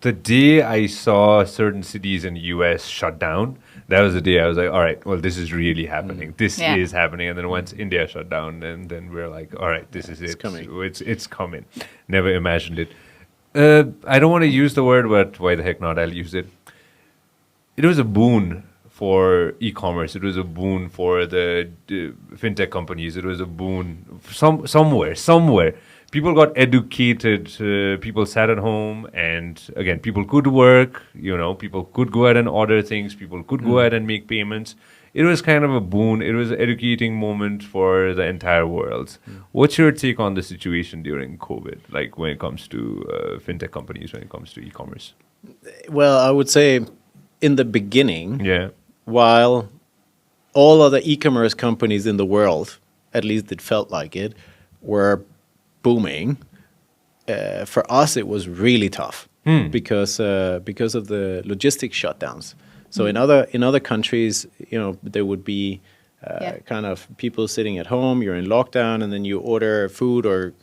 The day I saw certain cities in US shut down, that was the day I was like, all right, well, this is really happening. This is happening. And then once India shut down, then we're like, all right, this is it. Coming. It's coming. Never imagined it. I don't want to use the word, but why the heck not? I'll use it. It was a boon for e-commerce. It was a boon for the fintech companies. It was a boon somewhere. People got educated. People sat at home, and again, people could work. People could go ahead and order things. People could go ahead and make payments. It was kind of a boon. It was an educating moment for the entire world. What's your take on the situation during COVID, like when it comes to fintech companies, when it comes to e-commerce? Well, I would say in the beginning, Yeah. while all other e-commerce companies in the world, at least it felt like it, were booming, for us it was really tough because of the logistics shutdowns. So in other countries, there would be kind of people sitting at home. You're in lockdown, and then you order food or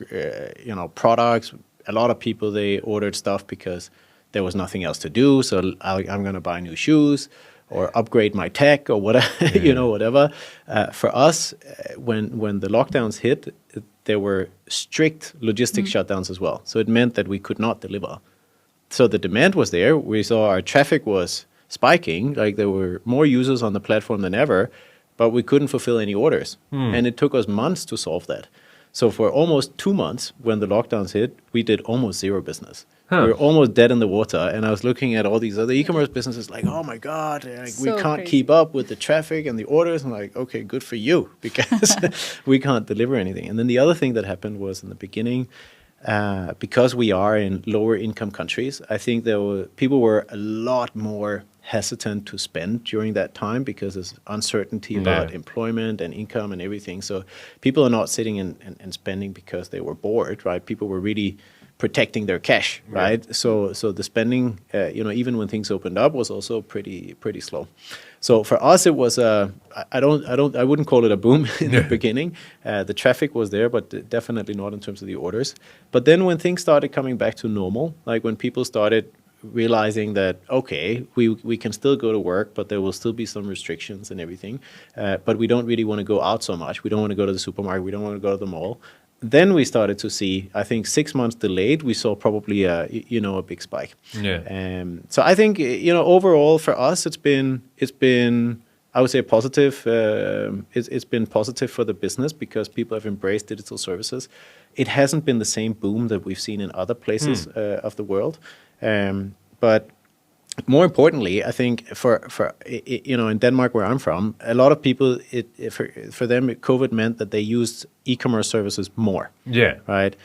products. A lot of people, they ordered stuff because there was nothing else to do. So I'm going to buy new shoes or upgrade my tech or whatever, whatever. For us, when the lockdowns hit, there were strict logistics shutdowns as well. So it meant that we could not deliver. So the demand was there. We saw our traffic was spiking, like there were more users on the platform than ever, but we couldn't fulfill any orders. And it took us months to solve that. So for almost 2 months, when the lockdowns hit, we did almost zero business. We were almost dead in the water. And I was looking at all these other e-commerce businesses like, oh my God, we can't keep up with the traffic and the orders. I'm like, okay, good for you, because we can't deliver anything. And then the other thing that happened was in the beginning, because we are in lower income countries, I think people were a lot more hesitant to spend during that time because there's uncertainty about employment and income and everything. So people are not sitting and spending because they were bored, right? People were really protecting their cash, right? So the spending, even when things opened up, was also pretty slow. So for us, it was I wouldn't call it a boom in the beginning. The traffic was there, but definitely not in terms of the orders. But then when things started coming back to normal, like when people started realizing that, okay, we can still go to work, but there will still be some restrictions and everything. But we don't really want to go out so much. We don't want to go to the supermarket. We don't want to go to the mall. Then we started to see, I think 6 months delayed, we saw probably a big spike. Yeah. So I think, overall for us, it's been I would say positive. It's been positive for the business because people have embraced digital services. It hasn't been the same boom that we've seen in other places of the world. But more importantly, I think for in Denmark, where I'm from, a lot of people, for them, COVID meant that they used e-commerce services more. Yeah. Right?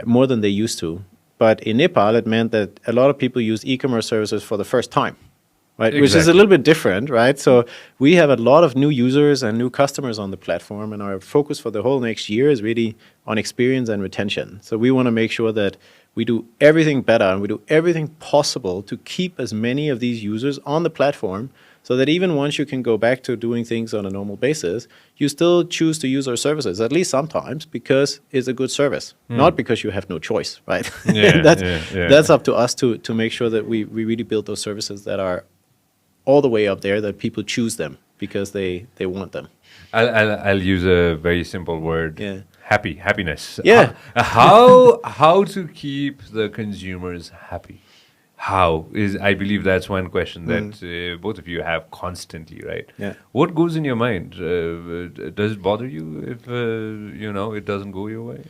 More than they used to. But in Nepal, it meant that a lot of people used e-commerce services for the first time. Right, exactly. Which is a little bit different, right? So we have a lot of new users and new customers on the platform, and our focus for the whole next year is really on experience and retention. So we want to make sure that we do everything better and we do everything possible to keep as many of these users on the platform, so that even once you can go back to doing things on a normal basis, you still choose to use our services, at least sometimes, because it's a good service, not because you have no choice, right? That's up to us to make sure that we really build those services that are all the way up there, that people choose them because they want them. I'll use a very simple word. Yeah. Happiness. Yeah. How to keep the consumers happy? I believe that's one question that both of you have constantly, right? Yeah. What goes in your mind? Does it bother you if it doesn't go your way?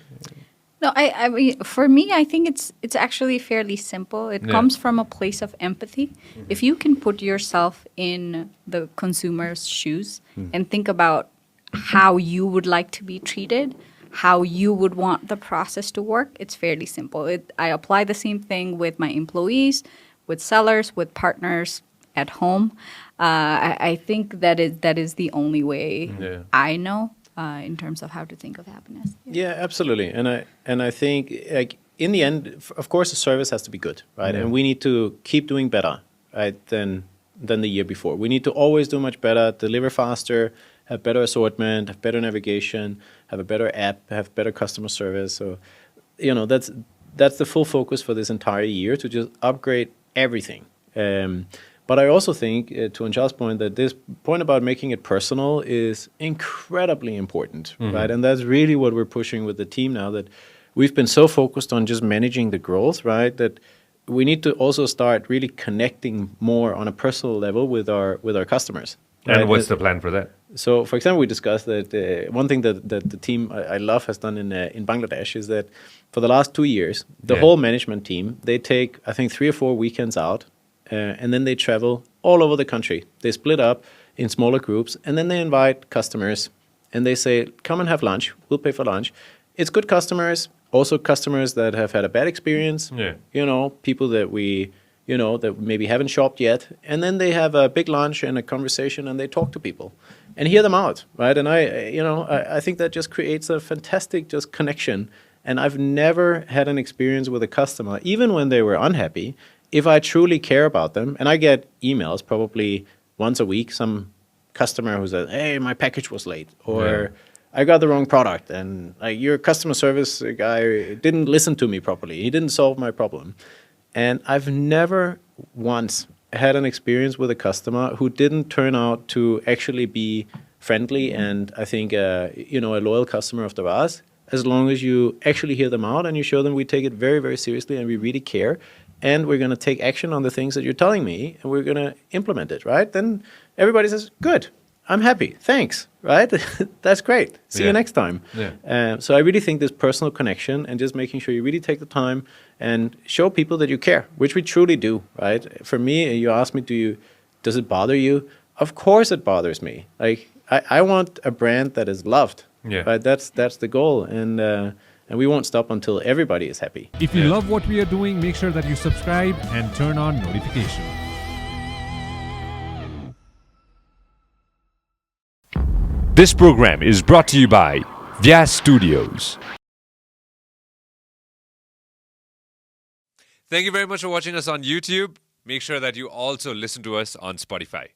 No, I mean, for me, I think it's actually fairly simple. It comes from a place of empathy. If you can put yourself in the consumer's shoes and think about how you would like to be treated, how you would want the process to work, it's fairly simple. I apply the same thing with my employees, with sellers, with partners at home. I think that is the only way I know. In terms of how to think of happiness. Yeah, absolutely. And I think, like, in the end, of course, the service has to be good, right? And we need to keep doing better, right, than the year before. We need to always do much better, deliver faster, have better assortment, have better navigation, have a better app, have better customer service. So, that's the full focus for this entire year, to just upgrade everything. But I also think, to Anjal's point, that this point about making it personal is incredibly important, right? And that's really what we're pushing with the team now, that we've been so focused on just managing the growth, right? That we need to also start really connecting more on a personal level with our customers. And right? what's the plan for that? So, for example, we discussed that one thing that the team I love has done in Bangladesh is that for the last 2 years, the whole management team, they take, I think, 3 or 4 weekends out, and then they travel all over the country. They split up in smaller groups, and then they invite customers, and they say, come and have lunch. We'll pay for lunch. It's good customers, also customers that have had a bad experience, people that we that maybe haven't shopped yet. And then they have a big lunch and a conversation, and they talk to people and hear them out, right? And I think that just creates a fantastic just connection. And I've never had an experience with a customer, even when they were unhappy, if I truly care about them. And I get emails probably once a week, some customer who says, hey, my package was late, or I got the wrong product, and your customer service guy didn't listen to me properly. He didn't solve my problem. And I've never once had an experience with a customer who didn't turn out to actually be friendly and I think a loyal customer of Daraz, as long as you actually hear them out and you show them we take it very, very seriously and we really care, and we're going to take action on the things that you're telling me and we're going to implement it, right? Then everybody says, good, I'm happy, thanks, right? That's great. See you next time. So I really think this personal connection and just making sure you really take the time and show people that you care, which we truly do, right? For me, you asked me, does it bother you? Of course it bothers me. Like, I want a brand that is loved, right? That's the goal, and we won't stop until everybody is happy. If you love what we are doing, make sure that you subscribe and turn on notifications. This program is brought to you by Vyas Studios. Thank you very much for watching us on YouTube. Make sure that you also listen to us on Spotify.